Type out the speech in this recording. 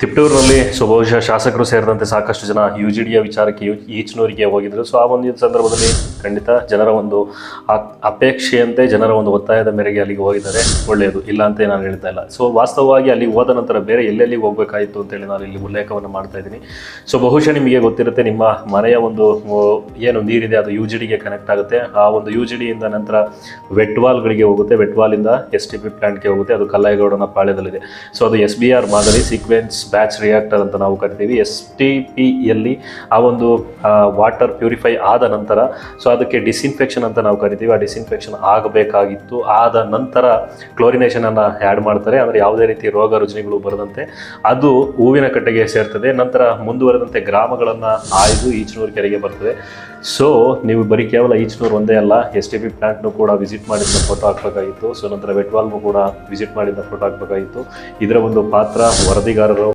ತಿಪ್ಟೂರಿನಲ್ಲಿ ಬಹುಶಃ ಶಾಸಕರು ಸೇರಿದಂತೆ ಸಾಕಷ್ಟು ಜನ UGDಯ ವಿಚಾರಕ್ಕೆ ಈಚನೂರಿಗೆ ಹೋಗಿದ್ರು. ಸೊ ಆ ಒಂದು ಸಂದರ್ಭದಲ್ಲಿ ಖಂಡಿತ ಜನರ ಒಂದು ಅಪೇಕ್ಷೆಯಂತೆ ಜನರ ಒಂದು ಒತ್ತಾಯದ ಮೇರೆಗೆ ಅಲ್ಲಿಗೆ ಹೋಗಿದ್ದಾರೆ. ಒಳ್ಳೆಯದು, ಇಲ್ಲ ಅಂತ ನಾನು ಹೇಳ್ತಾ ಇಲ್ಲ. ಸೊ ವಾಸ್ತವವಾಗಿ ಅಲ್ಲಿ ಹೋದ ನಂತರ ಬೇರೆ ಎಲ್ಲೆಲ್ಲಿಗೆ ಹೋಗಬೇಕಾಯಿತು ಅಂತೇಳಿ ನಾನು ಇಲ್ಲಿ ಉಲ್ಲೇಖವನ್ನು ಮಾಡ್ತಾ ಇದ್ದೀನಿ. ಸೊ ಬಹುಶಃ ನಿಮಗೆ ಗೊತ್ತಿರುತ್ತೆ, ನಿಮ್ಮ ಮನೆಯ ಒಂದು ಏನು ನೀರಿದೆ ಅದು UGDಗೆ ಕನೆಕ್ಟ್ ಆಗುತ್ತೆ. ಆ ಒಂದು UGDಯಿಂದ ನಂತರ ವೆಟ್ವಾಲ್ಗಳಿಗೆ ಹೋಗುತ್ತೆ, ವೆಟ್ವಾಲಿಂದ STP ಪ್ಲಾಂಟ್ಗೆ ಹೋಗುತ್ತೆ. ಅದು ಕಲ್ಲಾಯಗೌಡನ ಪಾಳ್ಯದಲ್ಲಿದೆ. ಸೊ ಅದು SBR ಮಾದರಿ ಸೀಕ್ವೆನ್ಸ್ ಬ್ಯಾಚ್ ರಿಯಾಕ್ಟರ್ ಅಂತ ನಾವು ಕರಿತೀವಿ. STPಯಲ್ಲಿ ಆ ಒಂದು ವಾಟರ್ ಪ್ಯೂರಿಫೈ ಆದ ನಂತರ ಸೊ ಅದಕ್ಕೆ ಡಿಸ್ಇನ್ಫೆಕ್ಷನ್ ಅಂತ ನಾವು ಕರಿತೀವಿ. ಆ ಡಿಸ್ಇನ್ಫೆಕ್ಷನ್ ಆಗಬೇಕಾಗಿತ್ತು. ಆದ ನಂತರ ಕ್ಲೋರಿನೇಷನ್ ಅನ್ನು ಆ್ಯಡ್ ಮಾಡ್ತಾರೆ. ಅಂದರೆ ಯಾವುದೇ ರೀತಿ ರೋಗ ರುಜಿನಗಳು ಬರದಂತೆ ಅದು ಹೂವಿನ ಕಟ್ಟೆಗೆ ಸೇರ್ತದೆ. ನಂತರ ಮುಂದುವರೆದಂತೆ ಗ್ರಾಮಗಳನ್ನು ಆಯ್ದು ಈಚನೂರು ಕೆರೆಗೆ ಬರ್ತದೆ. ಸೊ ನೀವು ಬರೀ ಕೇವಲ ಈಚನೂರು ಒಂದೇ ಅಲ್ಲ, STP ಪ್ಲಾಂಟ್ನು ಕೂಡ ವಿಸಿಟ್ ಮಾಡಿದ ಫೋಟೋ ಹಾಕಬೇಕಾಗಿತ್ತು. ಸೊ ನಂತರ ವೆಟ್ವಾಲ್ನು ಕೂಡ ವಿಸಿಟ್ ಮಾಡಿದ ಫೋಟೋ ಹಾಕಬೇಕಾಗಿತ್ತು. ಇದರ ಒಂದು ಪಾತ್ರ ವರದಿಗಾರರು